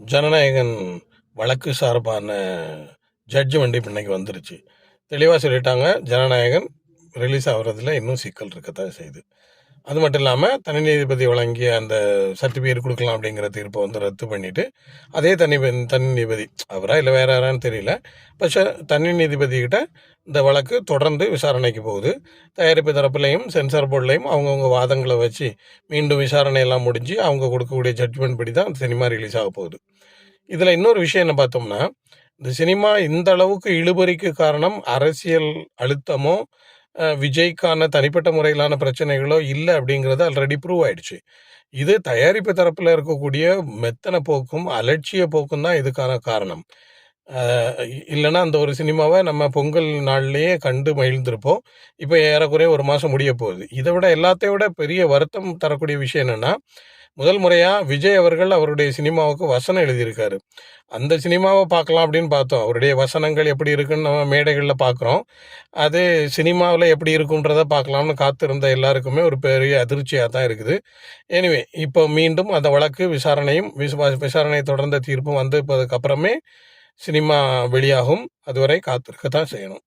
ஜனநாயகன் வழக்கு சார்பான ஜட்ஜ்மெண்ட் இப்போ இன்னைக்கு வந்துருச்சு. தெளிவாக சொல்லிட்டாங்க. ஜனநாயகன் ரிலீஸ் ஆகுறதுல இன்னும் சிக்கல் இருக்கத்தான் செய்யுது. அது மட்டும் இல்லாமல் தனி நீதிபதி வழங்கிய அந்த சர்டிஃபிகேட் கொடுக்கலாம் அப்படிங்கிற தீர்ப்பை வந்து ரத்து பண்ணிவிட்டு அதே தனி நீதிபதி அவரா இல்லை வேற யாரான்னு தெரியல, பட்ச தனி நீதிபதிக்கிட்ட இந்த வழக்கு தொடர்ந்து விசாரணைக்கு போகுது. தயாரிப்பு தரப்புலையும் சென்சார் போர்ட்லையும் அவங்கவுங்க வாதங்களை வச்சு மீண்டும் விசாரணை எல்லாம் முடிஞ்சு அவங்க கொடுக்கக்கூடிய ஜட்ஜ்மெண்ட் படி தான் சினிமா ரிலீஸ் ஆக போகுது. இதில் இன்னொரு விஷயம் என்ன பார்த்தோம்னா, இந்த சினிமா இந்த அளவுக்கு இழுபறிக்கு காரணம் அரசியல் அழுத்தமோ விஜய்க்கான தனிப்பட்ட முறையிலான பிரச்சனைகளோ இல்லை அப்படிங்கிறது ஆல்ரெடி ப்ரூவ் ஆயிடுச்சு. இது தயாரிப்பு தரப்பில் இருக்கக்கூடிய மெத்தன போக்கும் அலட்சிய போக்கும் தான் இதுக்கான காரணம். இல்லைன்னா அந்த ஒரு சினிமாவை நம்ம பொங்கல் நாள்லேயே கண்டு மகிழ்ந்திருப்போம். இப்போ ஏறக்குறைய ஒரு மாதம் முடிய போகுது. இதை விட எல்லாத்தையும் விட பெரிய வருத்தம் தரக்கூடிய விஷயம் என்னென்னா, முதல் முறையாக விஜய் அவர்கள் அவருடைய சினிமாவுக்கு வசனம் எழுதியிருக்காரு. அந்த சினிமாவை பார்க்கலாம் அப்படின்னு பார்த்தோம். அவருடைய வசனங்கள் எப்படி இருக்குன்னு நம்ம மேடைகளில் பார்க்குறோம். அது சினிமாவில் எப்படி இருக்குன்றதை பார்க்கலாம்னு காத்திருந்த எல்லாருக்குமே ஒரு பெரிய அதிர்ச்சியாக தான் இருக்குது. எனிவே இப்போ மீண்டும் அந்த வழக்கு விசாரணையும் விசாரணை தொடர்ந்த தீர்ப்பும் வந்து இப்போ அதுக்கப்புறமே சினிமா வெளியாகும். அதுவரை காத்திருக்க தான் செய்யணும்.